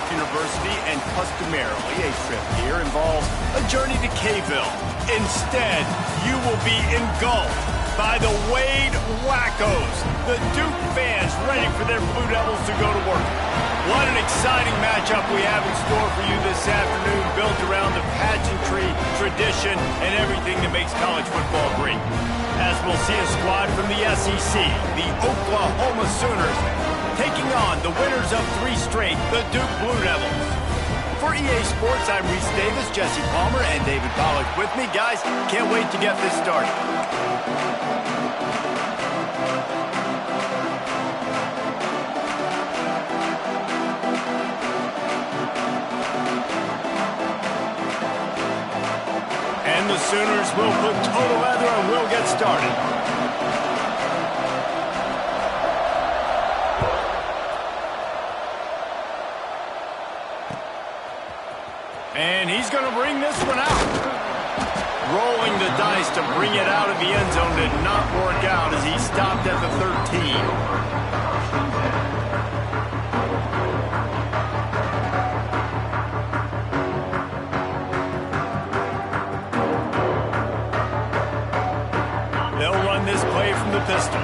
University, and customarily a trip here involves a journey to K-ville. Instead, you will be engulfed by the Wade Wackos, the Duke fans ready for their Blue Devils to go to work. What an exciting matchup we have in store for you this afternoon, built around the pageantry, tradition, and everything that makes college football great. As we'll see a squad from the SEC, the Oklahoma Sooners, taking on the winners of 3 straight, the Duke Blue Devils. For EA Sports, I'm Reese Davis, Jesse Palmer, and David Pollack with me. Guys, can't wait to get this started. And the Sooners will put total leather and we'll get started. And he's going to bring this one out. Rolling the dice to bring it out of the end zone did not work out as he stopped at the 13. They'll run this play from the pistol.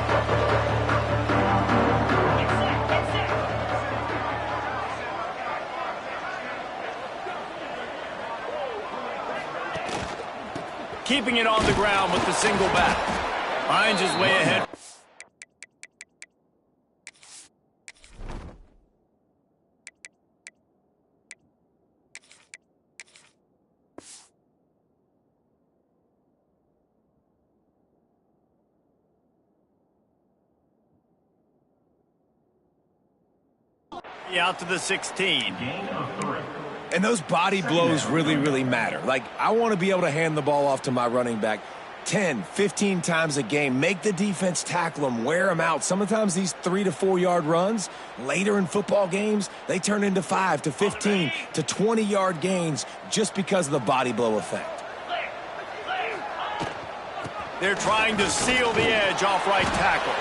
Keeping it on the ground with the single back. Finds his way ahead. Out to the 16. And those body blows really matter. Like, I want to be able to hand the ball off to my running back 10, 15 times a game. Make the defense tackle them, wear them out. Sometimes these 3 to 4 yard runs, later in football games, they turn into 5 to 15 to 20 yard gains just because of the body blow effect. They're trying to seal the edge off right tackle.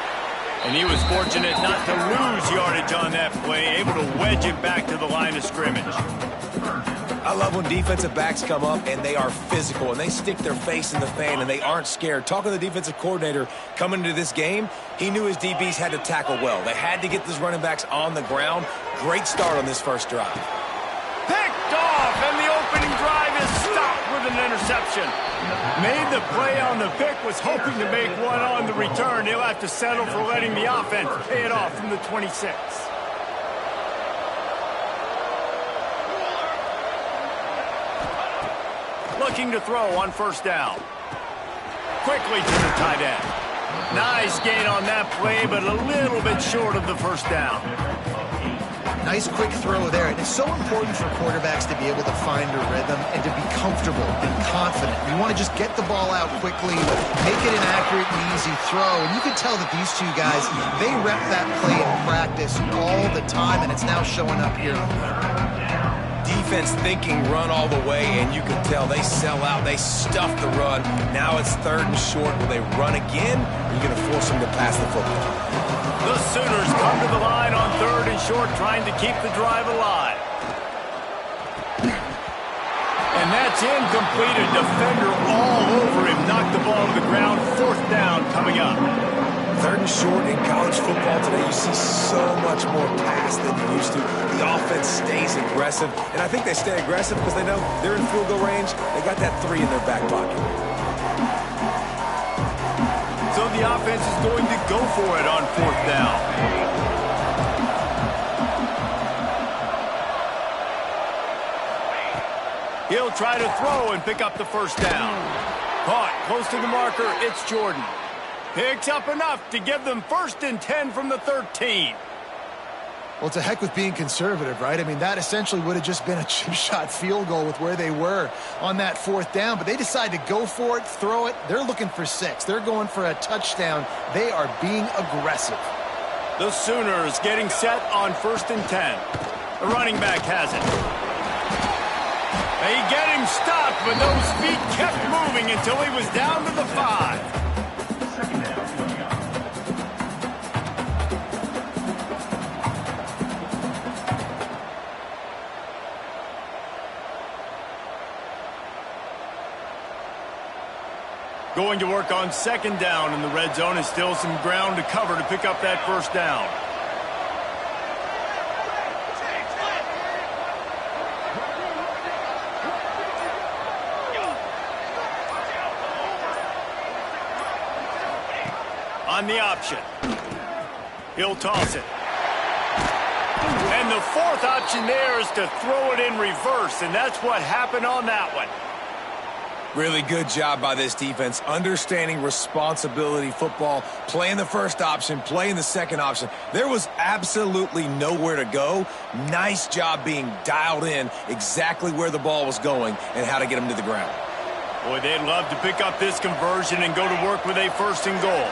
And he was fortunate not to lose yardage on that play, able to wedge it back to the line of scrimmage. I love when defensive backs come up and they are physical and they stick their face in the fan and they aren't scared. Talking to the defensive coordinator coming into this game, he knew his DBs had to tackle well. They had to get these running backs on the ground. Great start on this first drive. Picked off, and the opening drive is stopped with an interception. Made the play on the pick, was hoping to make one on the return. He'll have to settle for letting the offense pay it off from the 26. Looking to throw on first down. Quickly to the tight end. Nice gain on that play, but a little bit short of the first down. Nice quick throw there. And it's so important for quarterbacks to be able to find a rhythm and to be comfortable and confident. You want to just get the ball out quickly, make it an accurate and easy throw. And you can tell that these two guys, they rep that play in practice all the time, and it's now showing up here. Defense thinking run all the way, and you can tell they sell out. They stuff the run. Now it's 3rd and short. Will they run again? You're going to force them to pass the football. The Sooners come to the line on 3rd and short, trying to keep the drive alive. And that's incomplete. A defender all over him. Knocked the ball to the ground. 4th down coming up. 3rd and short in college football today, you see so much more pass than you used to. The offense stays aggressive, and I think they stay aggressive because they know they're in field goal range. They got that 3 in their back pocket. So the offense is going to go for it on 4th down. He'll try to throw and pick up the first down. Caught close to the marker, it's Jordan. Picks up enough to give them 1st and 10 from the 13. Well, to heck with being conservative, right? I mean, that essentially would have just been a chip shot field goal with where they were on that 4th down. But they decided to go for it, throw it. They're looking for 6. They're going for a touchdown. They are being aggressive. The Sooners getting set on 1st and 10. The running back has it. They get him stopped, but those feet kept moving until he was down to the 5. Going to work on second down in the red zone, and still some ground to cover to pick up that first down. On the option. He'll toss it. And the fourth option there is to throw it in reverse, and that's what happened on that one. Really good job by this defense, understanding responsibility football, playing the first option, playing the second option. There was absolutely nowhere to go. Nice job being dialed in exactly where the ball was going and how to get him to the ground. Boy, they'd love to pick up this conversion and go to work with a first and goal.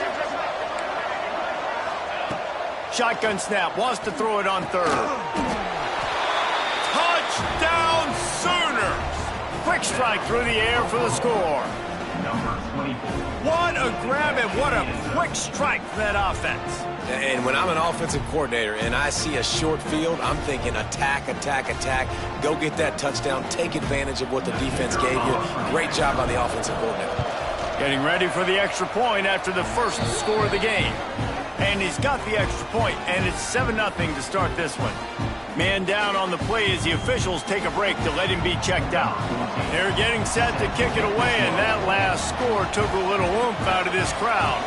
Shotgun snap, wants to throw it on third. Touchdown Sooners! Quick strike through the air for the score. What a grab and what a quick strike for that offense. And when I'm an offensive coordinator and I see a short field, I'm thinking attack, attack, attack. Go get that touchdown. Take advantage of what the defense gave you. Great job by the offensive coordinator. Getting ready for the extra point after the first score of the game. And he's got the extra point, and it's 7-0 to start this one. Man down on the play as the officials take a break to let him be checked out. They're getting set to kick it away, and that last score took a little oomph out of this crowd.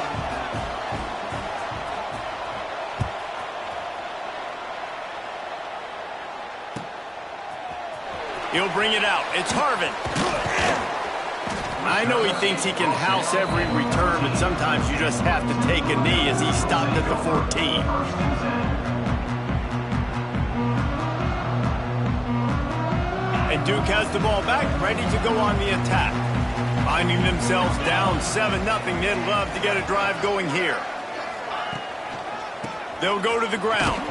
He'll bring it out. It's Harvin. I know he thinks he can house every return, but sometimes you just have to take a knee as he stopped at the 14. And Duke has the ball back, ready to go on the attack. Finding themselves down 7-0, they'd love to get a drive going here. They'll go to the ground.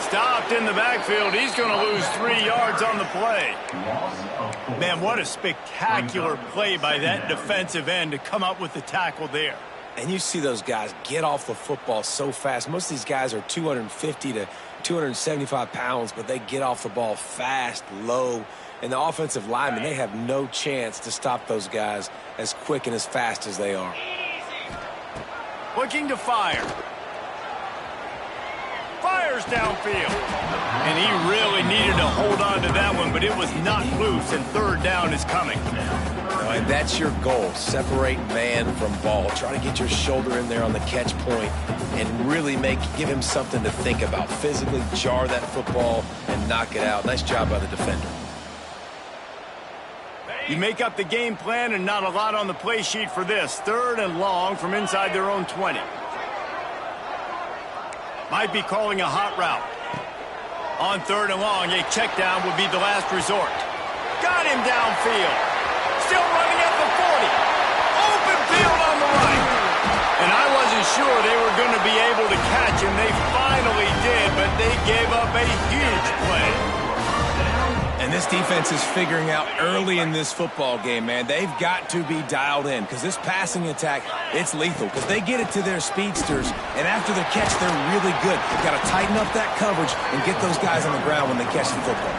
Stopped in the backfield. He's going to lose 3 yards on the play. Man, what a spectacular play by that defensive end to come up with the tackle there. And you see those guys get off the football so fast. Most of these guys are 250 to 275 pounds, but they get off the ball fast, low. And the offensive linemen, they have no chance to stop those guys as quick and as fast as they are. Looking to fire. Fires downfield. And he really needed to hold on to that one, but it was not loose, and third down is coming. And that's your goal. Separate man from ball. Try to get your shoulder in there on the catch point and really give him something to think about. Physically jar that football and knock it out. Nice job by the defender. You make up the game plan and not a lot on the play sheet for this. Third and long from inside their own 20. Might be calling a hot route. On third and long, a check down would be the last resort. Got him downfield. Still running at the 40. Open field on the right. And I wasn't sure they were going to be able to catch him. They finally did, but they gave up a huge play. And this defense is figuring out early in this football game, man. They've got to be dialed in because this passing attack, it's lethal because they get it to their speedsters, and after the catch, they're really good. Got to tighten up that coverage and get those guys on the ground when they catch the football.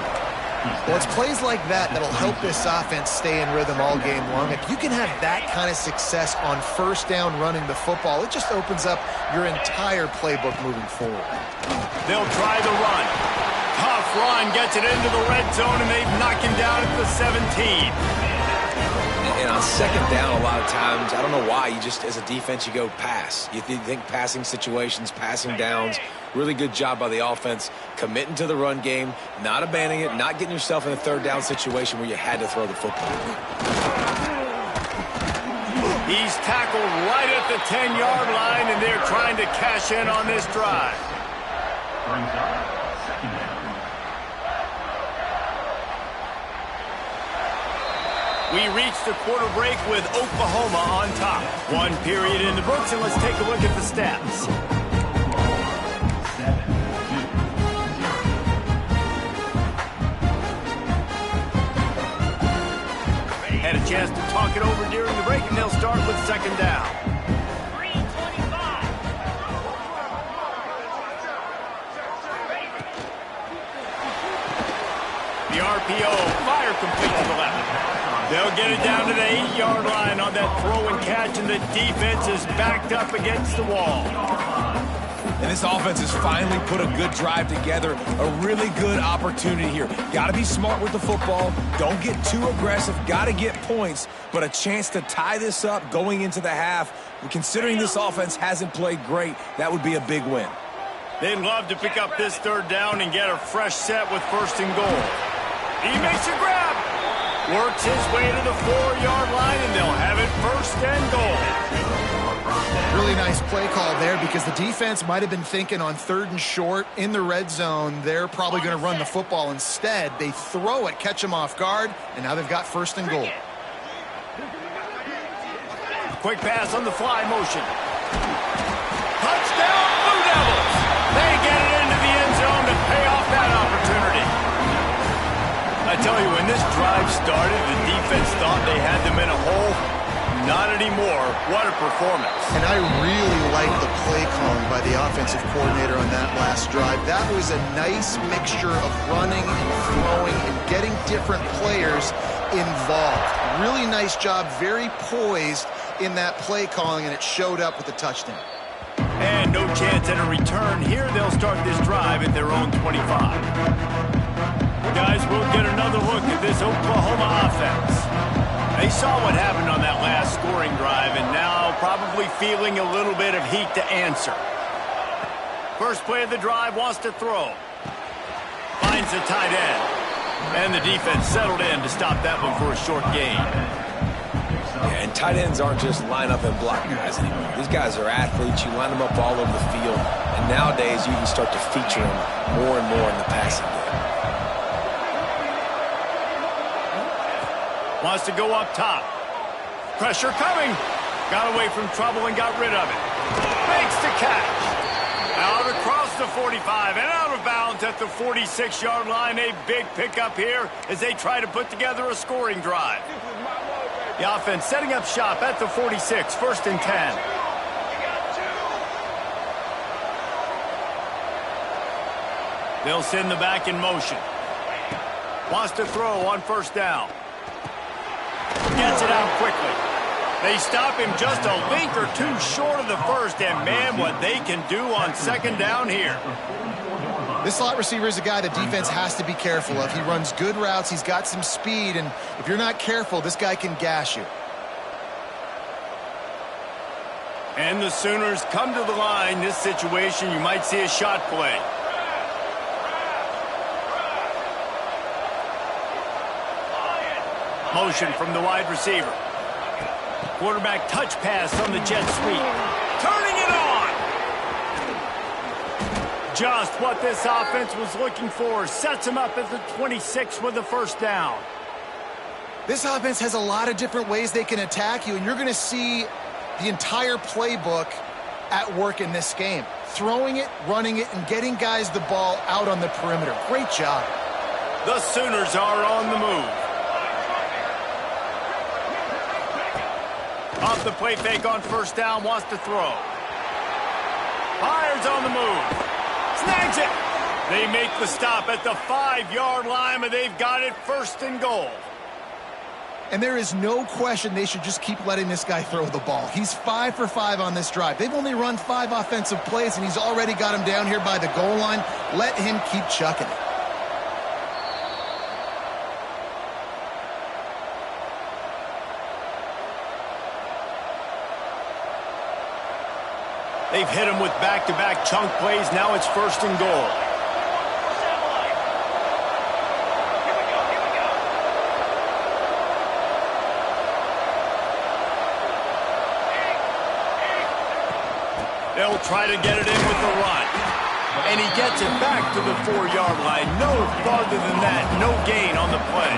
Well, it's plays like that that'll help this offense stay in rhythm all game long. If you can have that kind of success on first down running the football, it just opens up your entire playbook moving forward. They'll try the run. Tough run, gets it into the red zone, and they knock him down at the 17. And on second down, a lot of times, I don't know why, you just, as a defense, you go pass. You think passing situations, passing downs. Really good job by the offense, committing to the run game, not abandoning it, not getting yourself in a third down situation where you had to throw the football. He's tackled right at the 10-yard line, and they're trying to cash in on this drive. We reached the quarter break with Oklahoma on top. One period in the books, and let's take a look at the stats. Had a chance to talk it over during the break, and they'll start with second down. The RPO, fire complete to the left. They'll get it down to the 8-yard line on that throw and catch, and the defense is backed up against the wall. And this offense has finally put a good drive together, a really good opportunity here. Got to be smart with the football. Don't get too aggressive. Got to get points, but a chance to tie this up going into the half. Considering this offense hasn't played great, that would be a big win. They'd love to pick up this third down and get a fresh set with 1st and goal. He makes a grab. Works his way to the 4-yard line, and they'll have it 1st and goal. Really nice play call there because the defense might have been thinking on 3rd and short in the red zone. They're probably going to run the football instead. They throw it, catch them off guard, and now they've got 1st and goal. Quick pass on the fly motion. Touchdown, Blue Devils! They get it into the end zone to pay off that opportunity. I tell you, when this drive started, the defense thought they had them in a hole. Not anymore. What a performance. And I really like the play calling by the offensive coordinator on that last drive. That was a nice mixture of running and throwing and getting different players involved. Really nice job, very poised in that play calling, and it showed up with a touchdown. And no chance at a return. Here they'll start this drive at their own 25. Guys, we'll get another look at this Oklahoma offense. They saw what happened on that last scoring drive, and now probably feeling a little bit of heat to answer. First play of the drive, wants to throw. Finds the tight end. And the defense settled in to stop that one for a short gain. Yeah, and tight ends aren't just line up and block guys anymore. These guys are athletes. You line them up all over the field. And nowadays, you can start to feature them more and more in the passing game. Wants to go up top. Pressure coming. Got away from trouble and got rid of it. Makes the catch. Out across the 45 and out of bounds at the 46-yard line. A big pickup here as they try to put together a scoring drive. The offense setting up shop at the 46, 1st and 10. They'll send the back in motion. Wants to throw on 1st down. Gets it out quickly. They stop him just a link or two short of the 1st, and man, what they can do on 2nd down here. This slot receiver is a guy the defense has to be careful of. He runs good routes, he's got some speed, and if you're not careful, this guy can gash you. And the Sooners come to the line. This situation, you might see a shot play. Motion from the wide receiver. Quarterback touch pass on the jet sweep. Turning it on! Just what this offense was looking for. Sets him up at the 26 with the 1st down. This offense has a lot of different ways they can attack you, and you're going to see the entire playbook at work in this game. Throwing it, running it, and getting guys the ball out on the perimeter. Great job. The Sooners are on the move. Off the play fake on 1st down, wants to throw. Fires on the move. Snags it. They make the stop at the 5-yard line, but they've got it 1st and goal. And there is no question they should just keep letting this guy throw the ball. He's 5 for 5 on this drive. They've only run 5 offensive plays, and he's already got him down here by the goal line. Let him keep chucking it. They've hit him with back-to-back chunk plays. Now it's 1st and goal. They'll try to get it in with the run. And he gets it back to the 4-yard line. No farther than that. No gain on the play.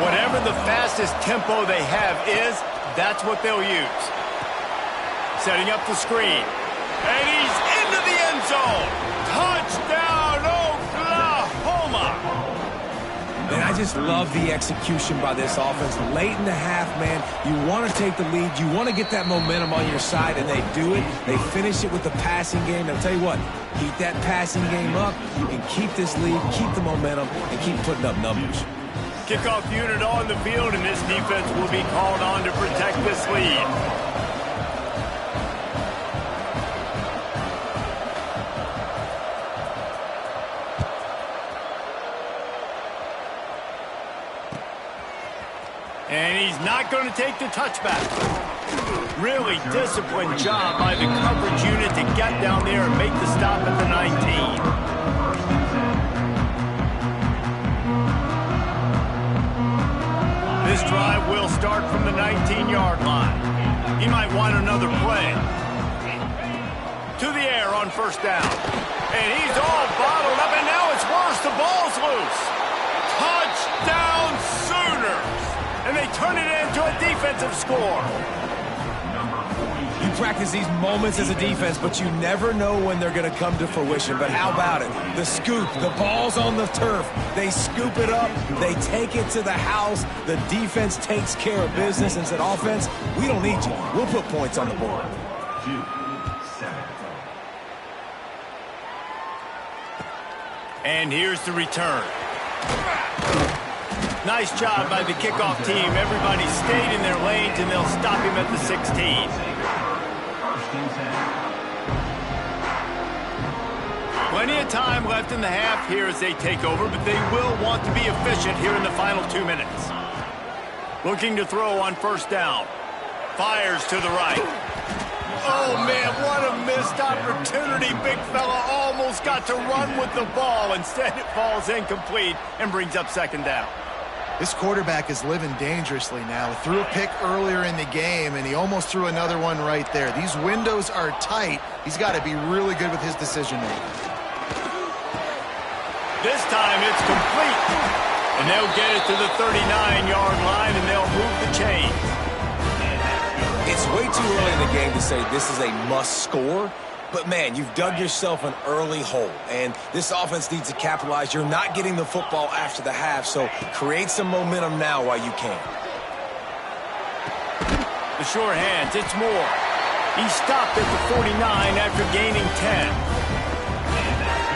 Whatever the fastest tempo they have is, that's what they'll use. Setting up the screen. And he's into the end zone. Touchdown, Oklahoma. Man, I just love the execution by this offense. Late in the half, man, you want to take the lead. You want to get that momentum on your side, and they do it. They finish it with the passing game. And I'll tell you what, keep that passing game up. You can keep this lead, keep the momentum, and keep putting up numbers. Kickoff unit on the field, and this defense will be called on to protect this lead. And he's not going to take the touchback. Really disciplined job by the coverage unit to get down there and make the stop at the 19. This drive will start from the 19-yard line. He might want another play. To the air on first down. And he's all bottled up, and now it's worse. The ball's loose. Touchdown Sooners! And they turn it into a defensive score. You practice these moments as a defense, but you never know when they're going to come to fruition. But how about it? The scoop, the ball's on the turf. They scoop it up. They take it to the house. The defense takes care of business and said, offense, we don't need you. We'll put points on the board. And here's the return. Nice job by the kickoff team. Everybody stayed in their lanes, and they'll stop him at the 16. Plenty of time left in the half here as they take over, but they will want to be efficient here in the final 2 minutes. Looking to throw on first down. Fires to the right. Oh, man, what a missed opportunity. Big fella almost got to run with the ball. Instead, it falls incomplete and brings up second down. This quarterback is living dangerously now. He threw a pick earlier in the game, and he almost threw another one right there. These windows are tight. He's got to be really good with his decision-making. This time it's complete. And they'll get it to the 39-yard line, and they'll move the chains. It's way too early in the game to say this is a must score. But, man, you've dug yourself an early hole, and this offense needs to capitalize. You're not getting the football after the half, so create some momentum now while you can. The sure hands, it's Moore. He stopped at the 49 after gaining 10.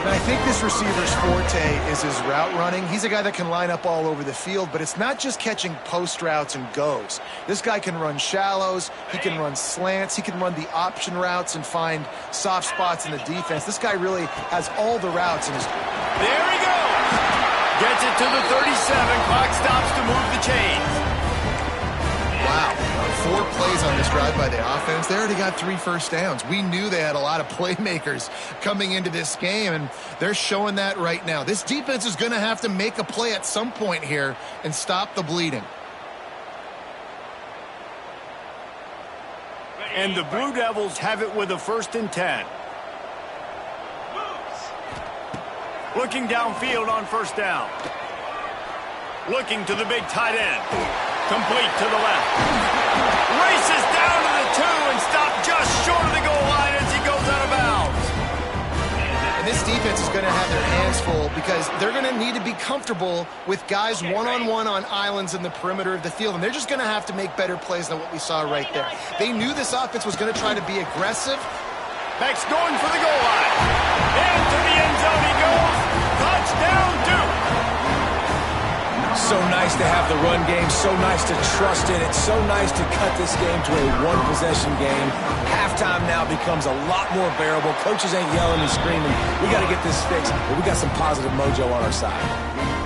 And I think this receiver's forte is his route running. He's a guy that can line up all over the field, but it's not just catching post routes and goes. This guy can run shallows, he can run slants, he can run the option routes and find soft spots in the defense. This guy really has all the routes in his... There he goes! Gets it to the 37. Clock stops to move the chains. Wow. 4 plays on this drive by the offense. They already got 3 first downs. We knew they had a lot of playmakers coming into this game, and they're showing that right now. This defense is going to have to make a play at some point here and stop the bleeding. And the Blue Devils have it with a 1st and 10. Looking downfield on first down. Looking to the big tight end. Complete to the left. Races down to the 2 and stopped just short of the goal line as he goes out of bounds. And this defense is going to have their hands full because they're going to need to be comfortable with guys one-on-one on islands in the perimeter of the field. And they're just going to have to make better plays than what we saw right there. They knew this offense was going to try to be aggressive. Beck's going for the goal line. Into the end zone he goes. Touchdown, Duke. So nice to have the run game, so nice to trust in it, so nice to cut this game to a one-possession game. Halftime now becomes a lot more bearable. Coaches ain't yelling and screaming. We got to get this fixed, but we got some positive mojo on our side.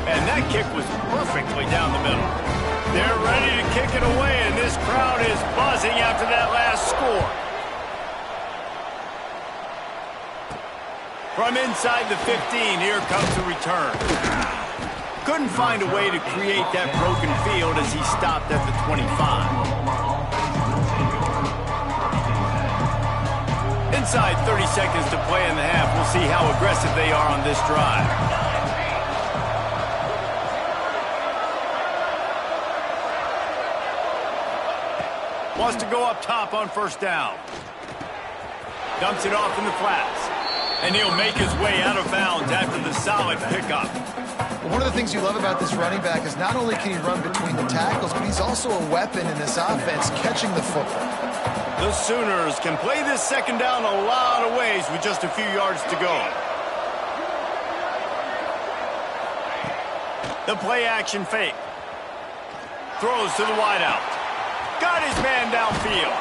And that kick was perfectly down the middle. They're ready to kick it away, and this crowd is buzzing after that last score. From inside the 15, here comes the return. Couldn't find a way to create that broken field as he stopped at the 25. Inside 30 seconds to play in the half. We'll see how aggressive they are on this drive. Wants to go up top on first down. Dumps it off in the flats. And he'll make his way out of bounds after the solid pickup. One of the things you love about this running back is not only can he run between the tackles, but he's also a weapon in this offense, catching the football. The Sooners can play this second down a lot of ways with just a few yards to go. The play action fake. Throws to the wideout. Got his man downfield.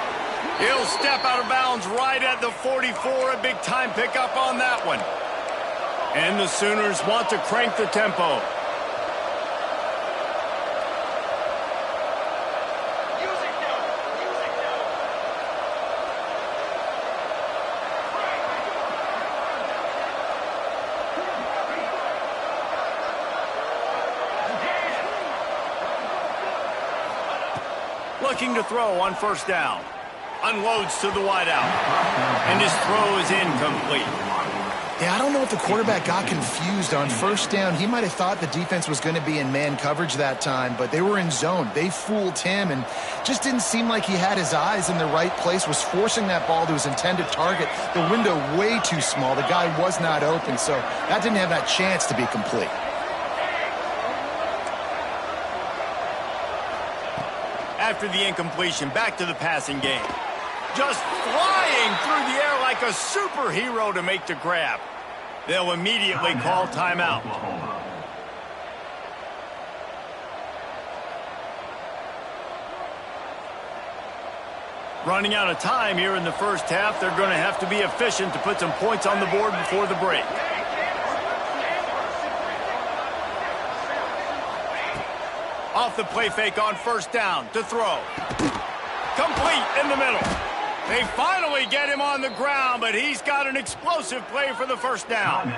He'll step out of bounds right at the 44. A big-time pickup on that one. And the Sooners want to crank the tempo. Looking to throw on first down. Unloads to the wideout. And his throw is incomplete. Yeah, I don't know if the quarterback got confused on first down. He might have thought the defense was going to be in man coverage that time, but they were in zone. They fooled him and just didn't seem like he had his eyes in the right place, was forcing that ball to his intended target. The window way too small. The guy was not open, so that didn't have that chance to be complete. After the incompletion, back to the passing game. Just flying through the air like a superhero to make the grab. They'll immediately call timeout. Running out of time here in the first half, they're going to have to be efficient to put some points on the board before the break. Off the play fake on first down to throw. Complete in the middle. They finally get him on the ground, but he's got an explosive play for the first down.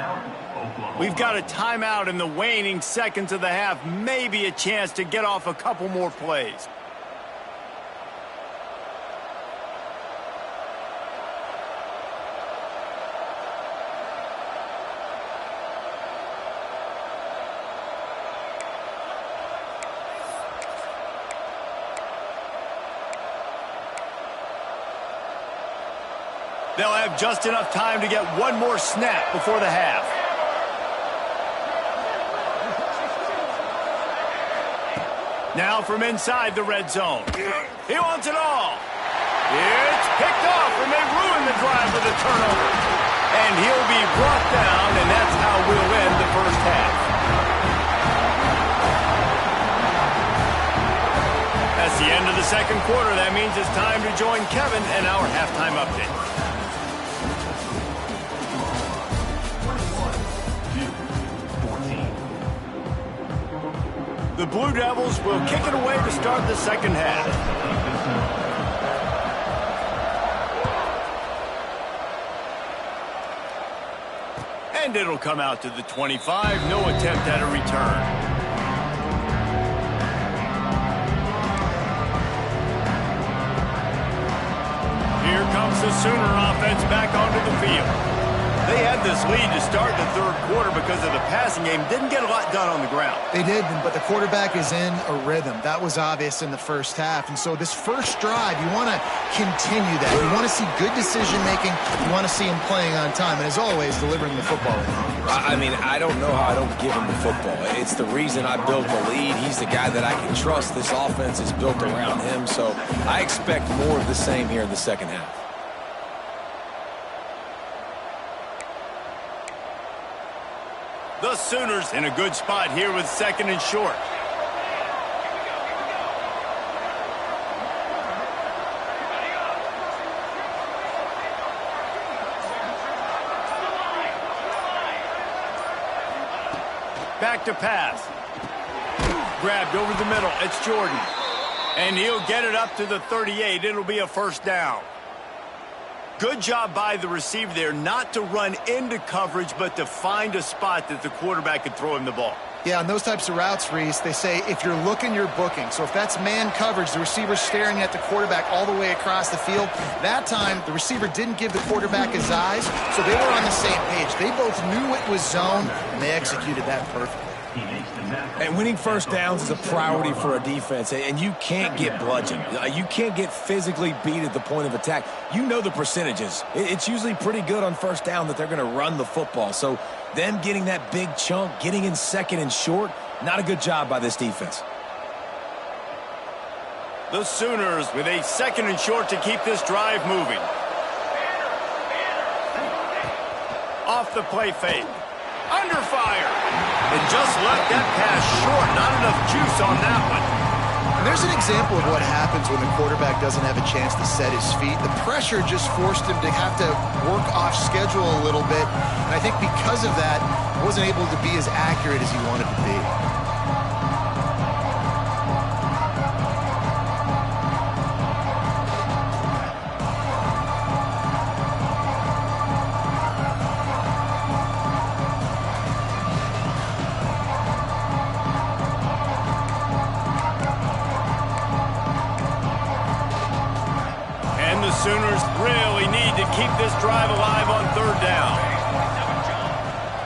We've got a timeout in the waning seconds of the half. Maybe a chance to get off a couple more plays. They'll have just enough time to get one more snap before the half. Now from inside the red zone. He wants it all. It's picked off, and they ruin the drive with a turnover. And he'll be brought down, and that's how we'll end the first half. That's the end of the second quarter. That means it's time to join Kevin and our halftime update. The Blue Devils will kick it away to start the second half. And it'll come out to the 25. No attempt at a return. Here comes the Sooner offense back onto the field. They had this lead to start the third quarter because of the passing game. Didn't get a lot done on the ground. They did, but the quarterback is in a rhythm. That was obvious in the first half. And so this first drive, you want to continue that. You want to see good decision-making. You want to see him playing on time. And as always, delivering the football. I mean, I don't know how I don't give him the football. It's the reason I built the lead. He's the guy that I can trust. This offense is built around him. So I expect more of the same here in the second half. The Sooners in a good spot here with second and short. Back to pass. Grabbed over the middle. It's Jordan. And he'll get it up to the 38. It'll be a first down. Good job by the receiver there not to run into coverage, but to find a spot that the quarterback could throw him the ball. Yeah, on those types of routes, Reese, they say if you're looking, you're booking. So if that's man coverage, the receiver's staring at the quarterback all the way across the field. That time, the receiver didn't give the quarterback his eyes, so they were on the same page. They both knew it was zone, and they executed that perfectly. And winning first downs is a priority for a defense, and you can't get bludgeoned. You can't get physically beat at the point of attack. You know the percentages. It's usually pretty good on first down that they're going to run the football. So them getting that big chunk, getting in second and short, not a good job by this defense. The Sooners with a second and short to keep this drive moving. Off the play fake. Under fire. And just left that pass short. Not enough juice on that one. And there's an example of what happens when the quarterback doesn't have a chance to set his feet. The pressure just forced him to have to work off schedule a little bit. And I think because of that, wasn't able to be as accurate as he wanted to be. Sooners really need to keep this drive alive on third down.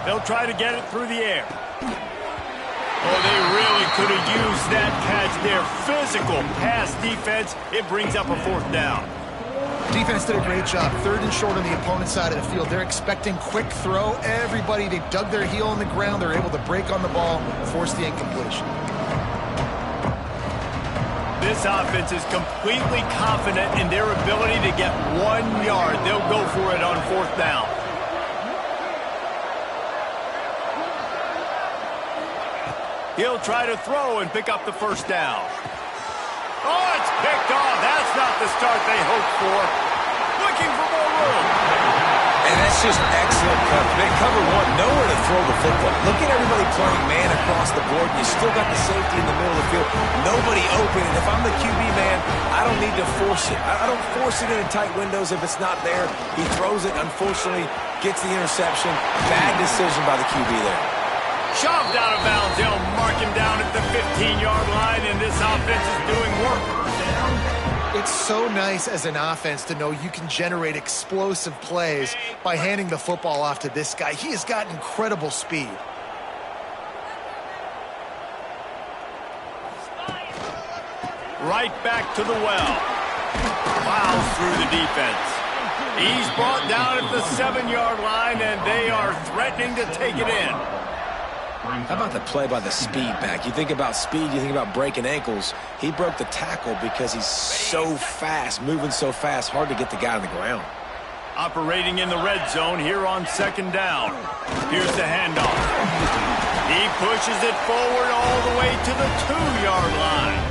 They'll try to get it through the air. Oh, they really could have used that catch there. Physical pass defense. It brings up a fourth down. Defense did a great job. Third and short on the opponent's side of the field. They're expecting quick throw. Everybody, they dug their heel in the ground. They're able to break on the ball, force the incompletion. This offense is completely confident in their ability to get 1 yard. They'll go for it on fourth down. He'll try to throw and pick up the first down. Oh, it's picked off. That's not the start they hoped for. Looking for more room. And that's just excellent coverage. Man, cover one, nowhere to throw the football. Look at everybody playing man across the board. You still got the safety in the middle of the field. Nobody open. And if I'm the QB man, I don't need to force it. I don't force it into tight windows if it's not there. He throws it, unfortunately, gets the interception. Bad decision by the QB there. Shoved out of bounds. They'll mark him down at the 15-yard line, and this offense is doing work. It's so nice as an offense to know you can generate explosive plays by handing the football off to this guy. He has got incredible speed. Right back to the well. Plows through the defense. He's brought down at the 7-yard line, and they are threatening to take it in. How about the play by the speed back? You think about speed, you think about breaking ankles. He broke the tackle because he's so fast, moving so fast, hard to get the guy on the ground. Operating in the red zone here on second down. Here's the handoff. He pushes it forward all the way to the 2-yard line.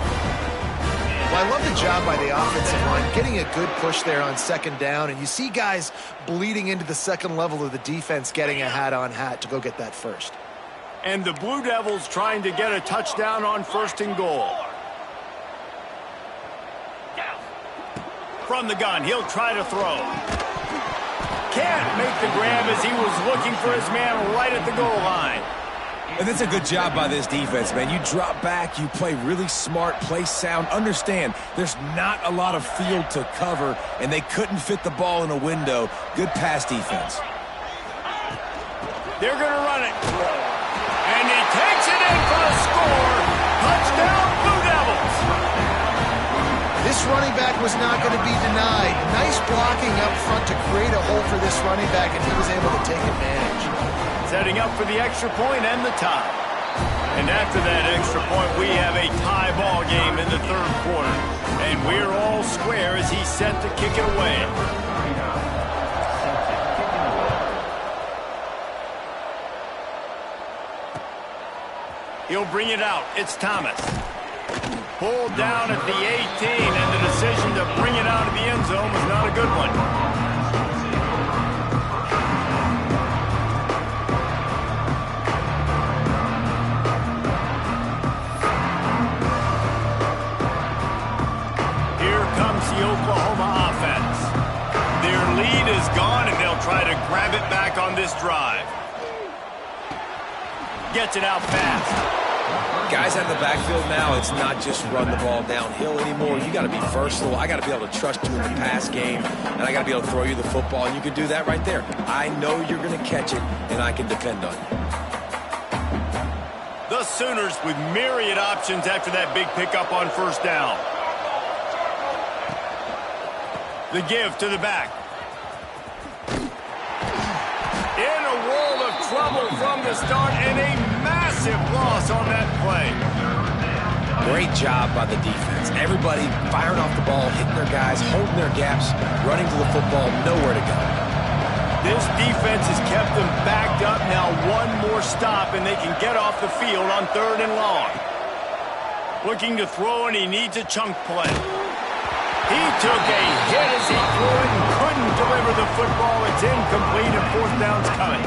Well, I love the job by the offensive line, getting a good push there on second down, and you see guys bleeding into the second level of the defense getting a hat-on-hat to go get that first. And the Blue Devils trying to get a touchdown on first and goal. From the gun, he'll try to throw. Can't make the grab as he was looking for his man right at the goal line. And that's a good job by this defense, man. You drop back, you play really smart, play sound. Understand, there's not a lot of field to cover, and they couldn't fit the ball in a window. Good pass defense. They're going to run it. And he takes it in for a score. Touchdown, Blue Devils. This running back was not going to be denied. Nice blocking up front to create a hole for this running back, and he was able to take advantage. Setting up for the extra point and the tie. And after that extra point, we have a tie ball game in the third quarter. And we're all square as he's set to kick it away. He'll bring it out. It's Thomas. Pulled down at the 18, and the decision to bring it out of the end zone was not a good one. Here comes the Oklahoma offense. Their lead is gone, and they'll try to grab it back on this drive. Gets it out fast. Guys out in the backfield now, it's not just run the ball downhill anymore. You got to be versatile. I got to be able to trust you in the pass game, and I got to be able to throw you the football, and you can do that right there. I know you're going to catch it, and I can depend on you. The Sooners with myriad options after that big pickup on first down. The give to the back. In a world of trouble from the start, and a massive loss on that play. Great job by the defense. Everybody firing off the ball, hitting their guys, holding their gaps, running to the football, nowhere to go. This defense has kept them backed up. Now one more stop, and they can get off the field on third and long. Looking to throw, and he needs a chunk play. He took a hit as he threw it and couldn't deliver the football. It's incomplete, and fourth down's coming.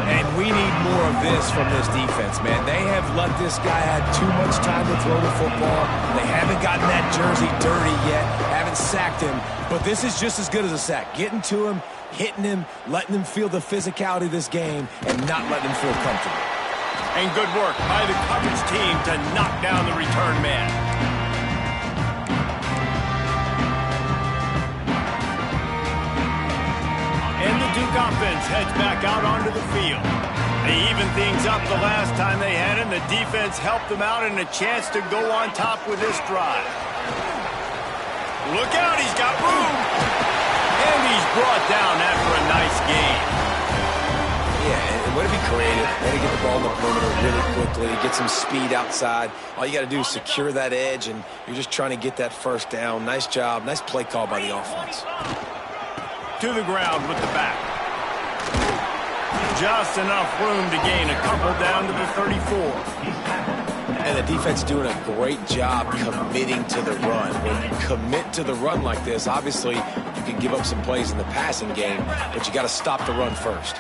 And we need more of this from this defense, man. They have let this guy have too much time to throw the football. They haven't gotten that jersey dirty yet, haven't sacked him. But this is just as good as a sack. Getting to him, hitting him, letting him feel the physicality of this game, and not letting him feel comfortable. And good work by the coverage team to knock down the return man. And the Duke offense heads back out onto the field. They evened things up the last time they had him. The defense helped them out and a chance to go on top with this drive. Look out, he's got room. And he's brought down after a nice gain. Yeah, and way to be creative. Way to get the ball in the perimeter really quickly, get some speed outside. All you got to do is secure that edge, and you're just trying to get that first down. Nice job. Nice play call by the offense. To the ground with the back. Just enough room to gain a couple down to the 34. And the defense doing a great job committing to the run. When you commit to the run like this, obviously you can give up some plays in the passing game, but you got to stop the run first.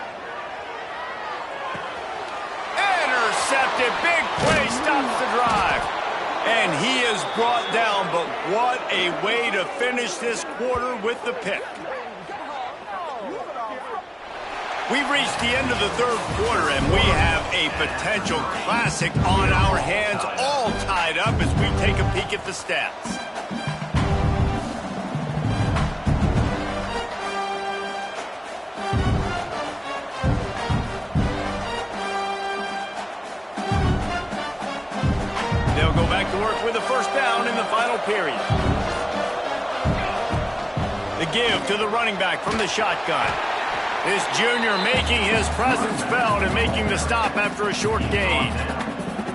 Intercepted. Big play stops the drive. And he is brought down, but what a way to finish this quarter with the pick. We've reached the end of the third quarter, and we have a potential classic on our hands, all tied up as we take a peek at the stats. They'll go back to work with a first down in the final period. The give to the running back from the shotgun. This junior making his presence felt and making the stop after a short gain.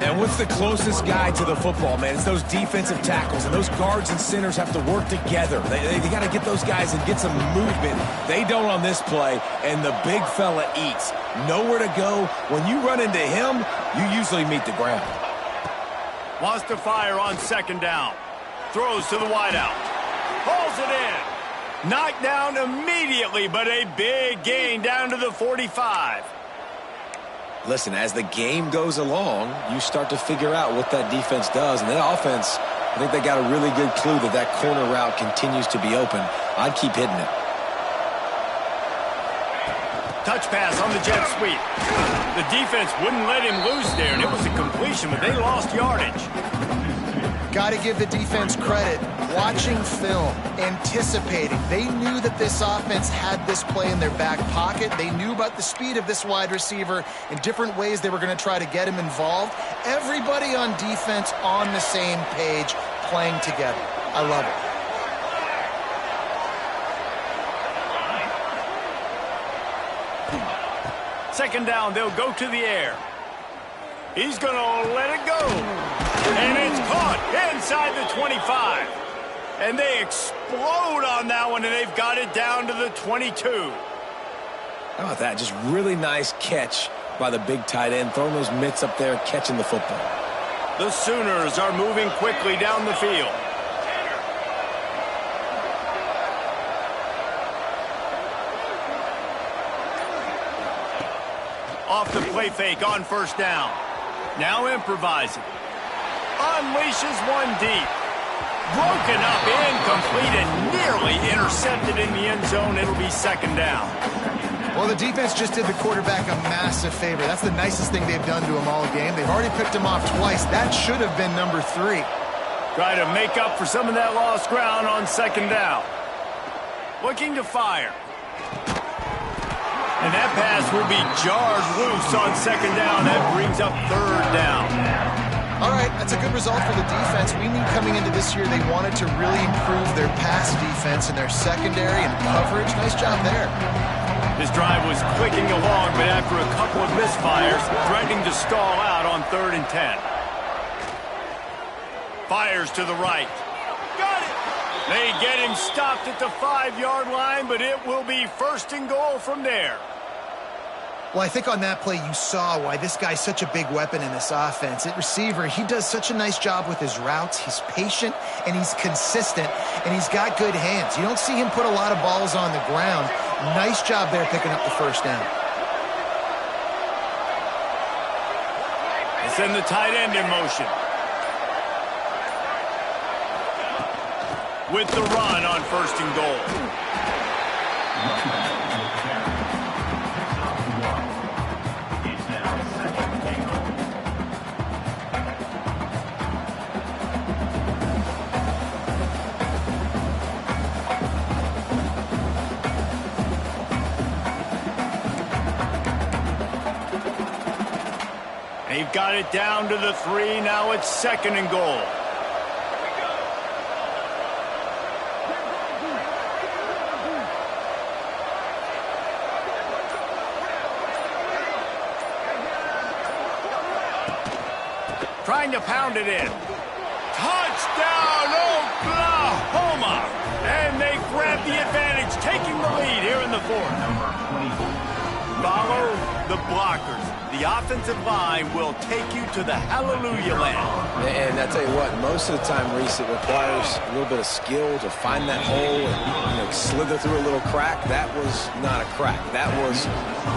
And what's the closest guy to the football, man? It's those defensive tackles, and those guards and centers have to work together. They got to get those guys and get some movement. They don't on this play, and the big fella eats. Nowhere to go. When you run into him, you usually meet the ground. Wants to fire on second down. Throws to the wideout. Pulls it in. Knocked down immediately, but a big gain down to the 45. Listen, as the game goes along, you start to figure out what that defense does. And that offense, I think they got a really good clue that that corner route continues to be open. I'd keep hitting it. Touch pass on the jet sweep. The defense wouldn't let him loose there, and it was a completion, but they lost yardage. Got to give the defense credit. Watching film, anticipating. They knew that this offense had this play in their back pocket. They knew about the speed of this wide receiver and different ways they were going to try to get him involved. Everybody on defense on the same page, playing together. I love it. Second down, they'll go to the air. He's going to let it go. And it's caught inside the 25. And they explode on that one, and they've got it down to the 22. How about that? Just really nice catch by the big tight end, throwing those mitts up there, catching the football. The Sooners are moving quickly down the field. Off the play fake on first down. Now improvising. Unleashes one deep. Broken up, incomplete, and nearly intercepted in the end zone. It'll be second down. Well, the defense just did the quarterback a massive favor. That's the nicest thing they've done to him all game. They've already picked him off twice. That should have been number 3. Try to make up for some of that lost ground on second down. Looking to fire. And that pass will be jarred loose on second down. That brings up third down. All right, that's a good result for the defense. We knew coming into this year they wanted to really improve their pass defense and their secondary and coverage. Nice job there. This drive was clicking along, but after a couple of misfires, threatening to stall out on 3rd and 10. Fires to the right. Got it! They get him stopped at the 5-yard line, but it will be 1st and goal from there. Well, I think on that play you saw why this guy's such a big weapon in this offense. At receiver, he does such a nice job with his routes. He's patient, and he's consistent, and he's got good hands. You don't see him put a lot of balls on the ground. Nice job there picking up the first down. Send the tight end in motion. With the run on 1st and goal. They've got it down to the 3. Now it's 2nd and goal. Trying to pound it in. Touchdown, Oklahoma! And they grab the advantage, taking the lead here in the 4th. Follow the blockers. The offensive line will take you to the hallelujah land. And I tell you what, most of the time, Reese, it requires a little bit of skill to find that hole and slither through a little crack. That was not a crack. That was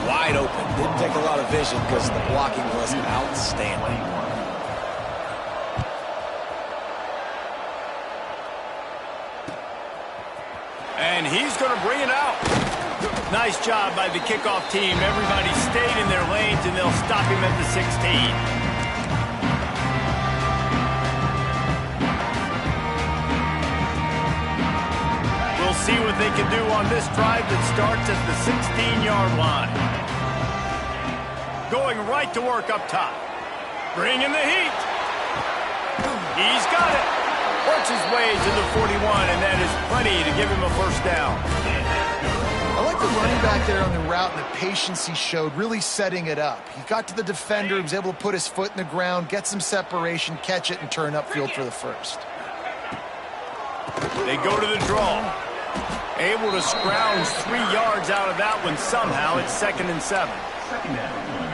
wide open. Didn't take a lot of vision because the blocking was outstanding. And he's going to bring it out. Nice job by the kickoff team. Everybody stayed in their lanes, and they'll stop him at the 16. We'll see what they can do on this drive that starts at the 16-yard line. Going right to work up top. Bringing the heat. He's got it. Works his way to the 41, and that is plenty to give him a first down. I like the running back there on the route and the patience he showed, really setting it up. He got to the defender, he was able to put his foot in the ground, get some separation, catch it, and turn upfield for the first. They go to the draw. Able to scrounge 3 yards out of that one somehow. It's 2nd and 7.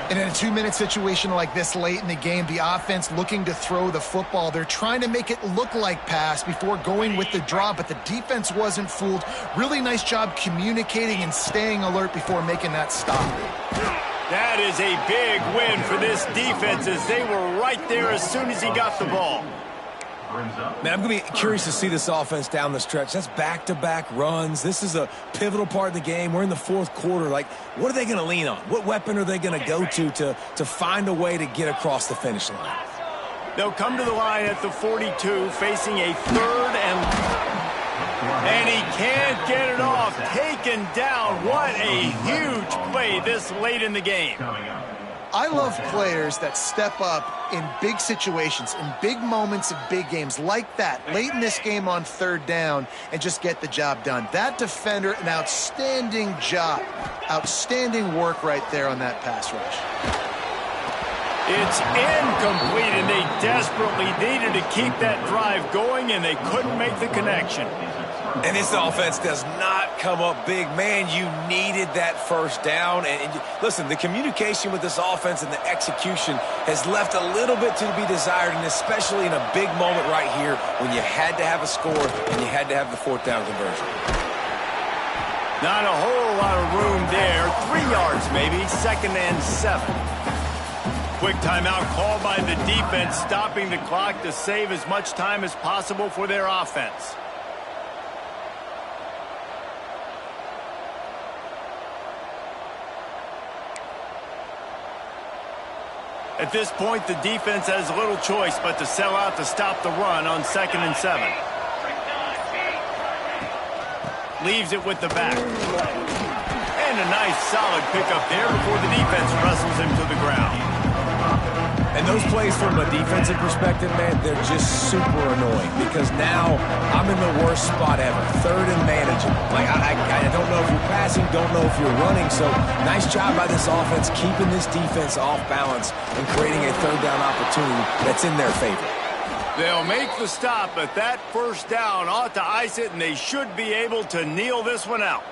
And in a 2-minute situation like this late in the game, the offense looking to throw the football. They're trying to make it look like pass before going with the draw, but the defense wasn't fooled. Really nice job communicating and staying alert before making that stop. That is a big win for this defense as they were right there as soon as he got the ball. Man, I'm going to be curious to see this offense down the stretch. That's back-to-back runs. This is a pivotal part of the game. We're in the 4th quarter. Like, what are they going to lean on? What weapon are they going to go to find a way to get across the finish line? They'll come to the line at the 42, facing a 3rd and he can't get it off. Taken down. What a huge play this late in the game. I love players that step up in big situations, in big moments of big games like that, late in this game on 3rd down, and just get the job done. That defender, an outstanding job. Outstanding work right there on that pass rush. It's incomplete, and they desperately needed to keep that drive going, and they couldn't make the connection. And this offense does not come up big. Man, you needed that first down. And listen, the communication with this offense and the execution has left a little bit to be desired, and especially in a big moment right here when you had to have a score and you had to have the 4th down conversion. Not a whole lot of room there. 3 yards maybe, 2nd and 7. Quick timeout called by the defense, stopping the clock to save as much time as possible for their offense. At this point, the defense has little choice but to sell out to stop the run on 2nd and 7. Leaves it with the back. And a nice solid pickup there before the defense wrestles him to the ground. And those plays from a defensive perspective, man, they're just super annoying because now I'm in the worst spot ever. 3rd and manageable. Like, I don't know if you're passing, don't know if you're running. So nice job by this offense keeping this defense off balance and creating a 3rd down opportunity that's in their favor. They'll make the stop, but that first down ought to ice it, and they should be able to kneel this one out.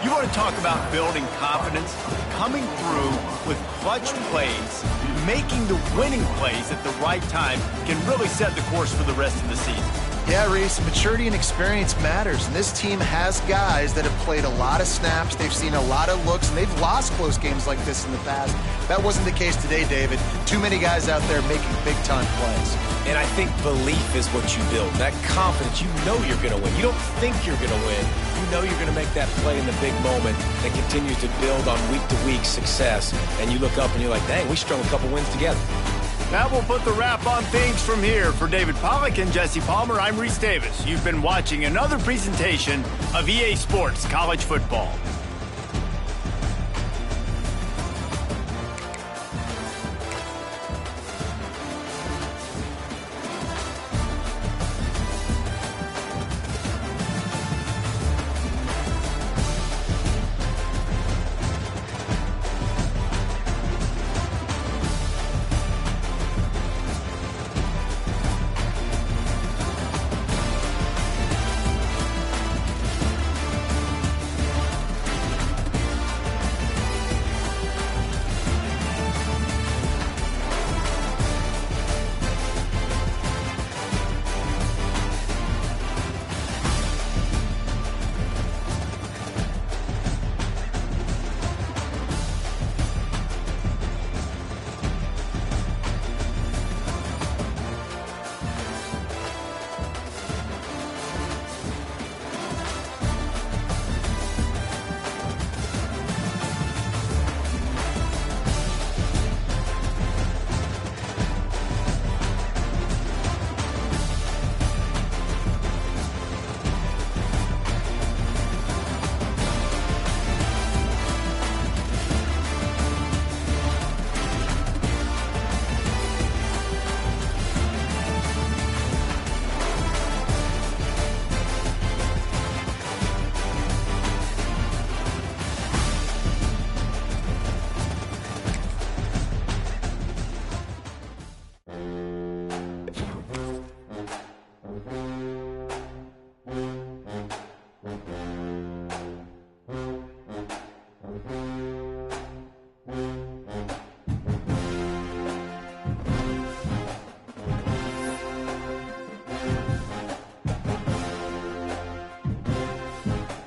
You want to talk about building confidence? Coming through with clutch plays, making the winning plays at the right time can really set the course for the rest of the season. Yeah, Reese, maturity and experience matters, and this team has guys that have played a lot of snaps, they've seen a lot of looks, and they've lost close games like this in the past. That wasn't the case today, David. Too many guys out there making big-time plays. And I think belief is what you build. That confidence, you know you're going to win. You don't think you're going to win. You know you're going to make that play in the big moment that continues to build on week-to-week success. And you look up and you're like, dang, we strung a couple wins together. That will put the wrap on things from here. For David Pollack and Jesse Palmer, I'm Reese Davis. You've been watching another presentation of EA Sports College Football.